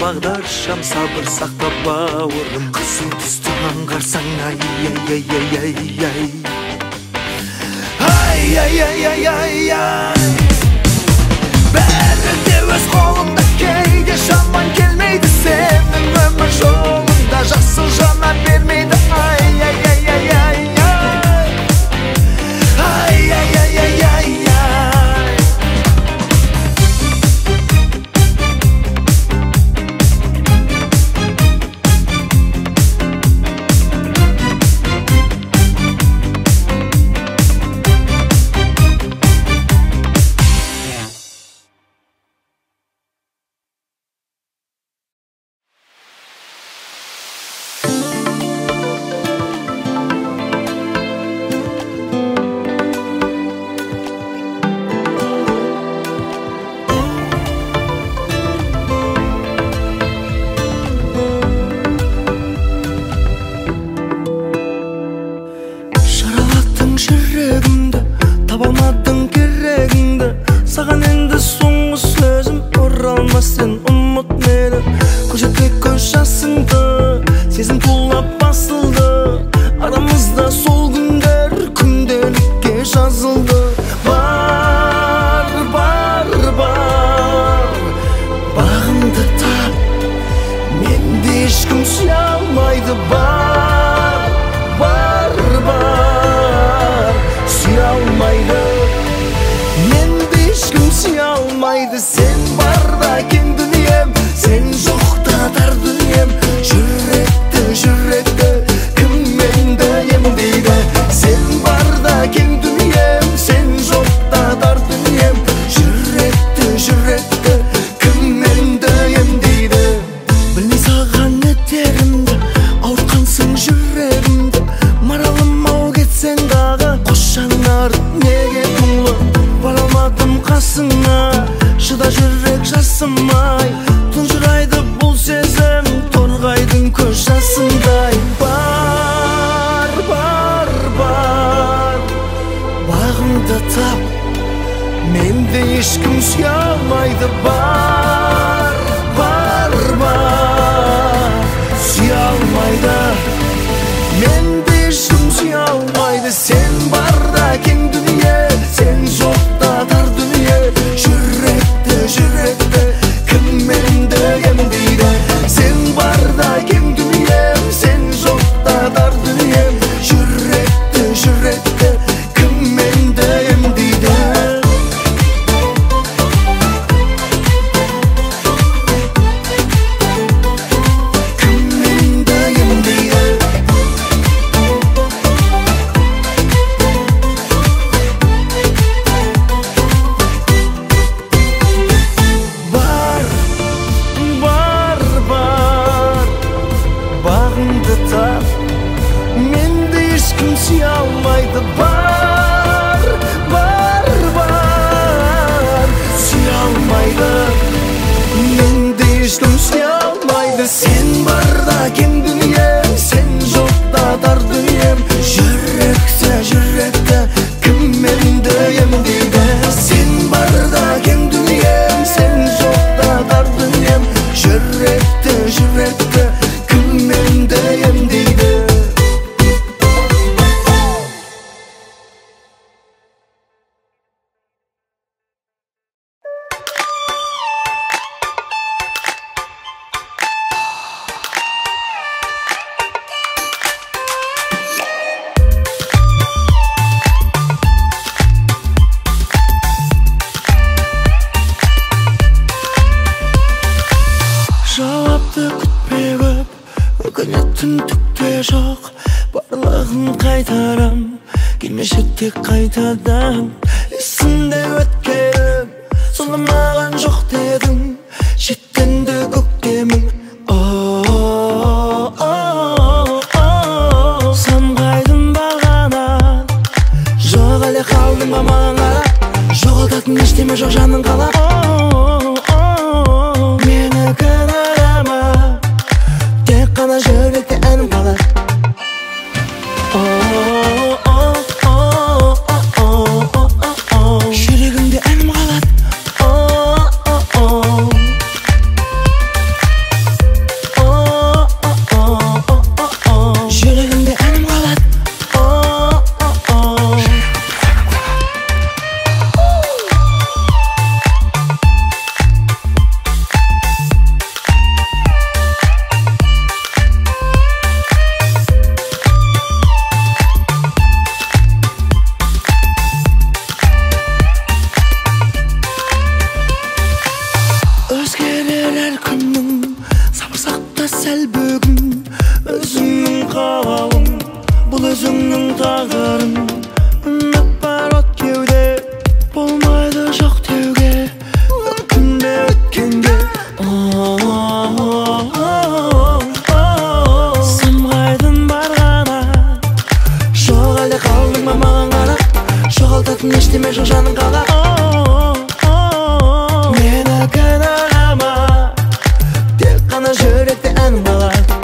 бағдаршам, сабыр сақта бауырым. Қызыл түсті аңғарсаң, ай-яй-яй-яй-яй. Ай-яй-яй-яй-яй. Бәрі де өз қолында, кейде шаман келмейді. Сенің өмір жолында жасыл жана бермейді. Ай-яй-яй-яй-яй. Ай-яй-яй-яй-яй. Атын ештемешің жаның қалап мені кінәлама тек қана жүректе әнім қалады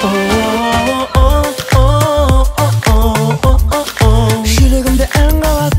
жүрегімде ән қалады жүрегімде ән қалады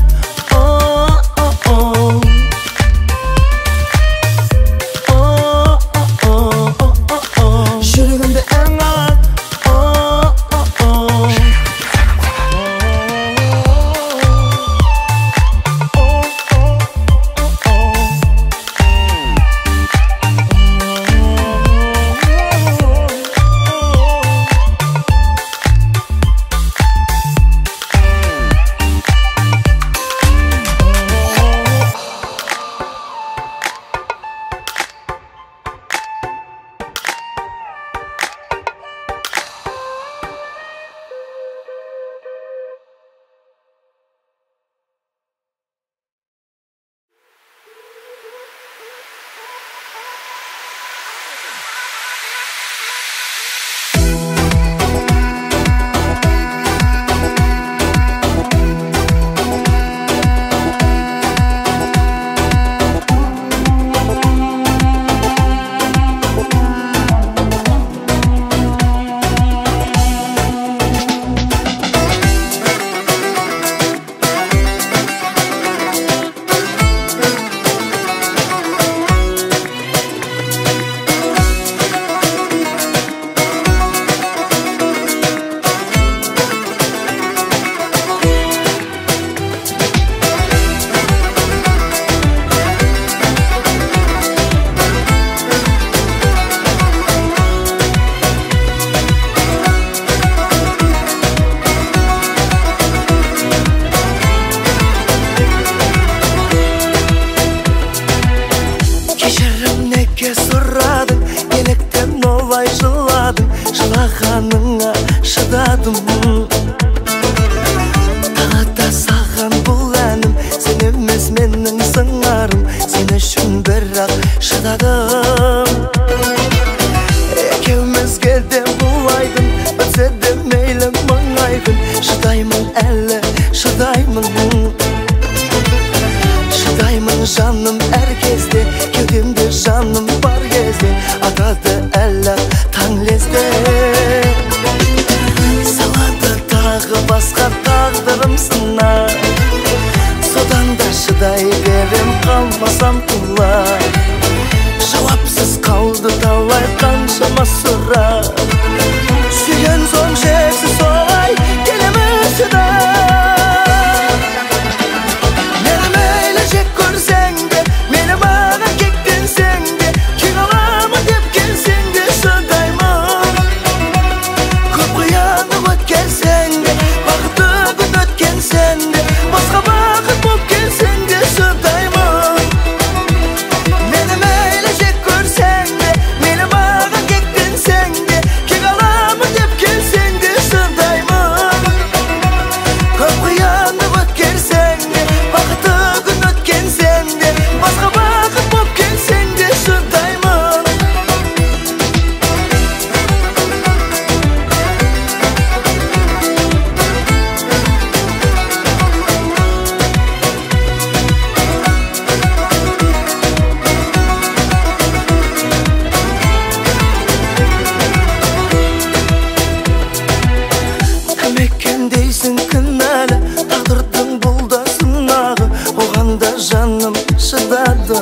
Жылағаныңа шыдадым Тағата саған бұл әнім Сен емес менің сыңарым Сен үшін бірақ шыдадым Екеумізге де бұлайдым Өтсе де мейлі мың айдын Шыдаймын әлі, шыдаймын Шыдаймын жаным әр кезде Кеудемде жаным бар кезде Атады әлі таң лезде Салады тағы басқа тағдырым сынар Содан да шыдай берем қалмасам құлар Жауапсыз қалды талай қаншама сұрақ Сүйген соң шексіз солай келеміз шыдап Мені мейлі жек көрсең де Мені маған кектенсең де Кең аламын деп келсең де шыдаймын Көп қиянып өткенсең де Бақытты күн өткенсең де Басқа бақыт болып келсең де шыдаймын Мені мейлі жек көрсең де Мені маған кектенсең де Кең аламын деп келсең де шыдаймын Көп қиянып өткенсең де Бақытты күн өткенсең де Басқа бақыт болып келсең де шыдаймын Кім екен дейсің кінәлі Тағдырдың бұл да сынағы Оған да жаным шыдады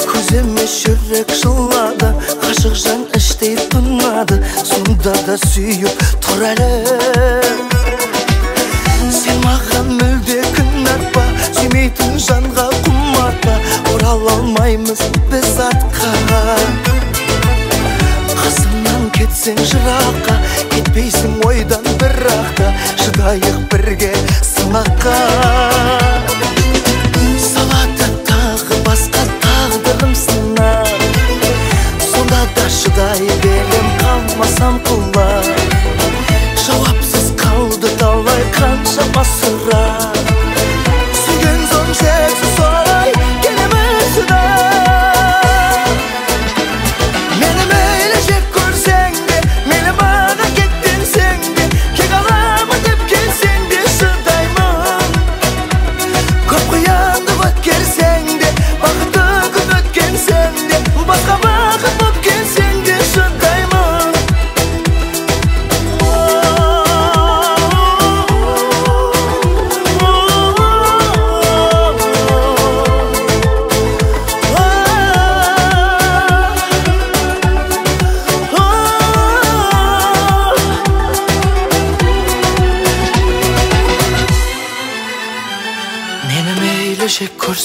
Көз емес жүрек жылады Ғашық жан іштей тынады Сонда да сүйіп тұр әлі Сен маған мүлде кінәтпа Сүймейтін жанға құмартпа Орала алмаймыз біз атқа Қасымнан кетсең жыраққа Кетпейсің ойдан бірақта Шыдайық бірге сынаққа Салады тағы басқа тағдырым сынақ Сонда да шыдай берем қалмасам құлар Жауапсыз қалды талай қаншама сұрақ Сүйген соң шексіз солай келеміз шыдап Мені мейлі жек көрсең де Мені маған кектенсең де Кең аламын деп келсең де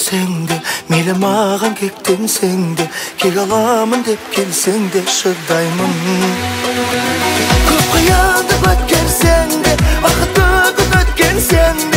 ölseng de, meyle mağan kektensen de, kek alamın dep kelsen de şıdayman. Köp kıyadı ötkensen de, vakıtı gün ötkensen de,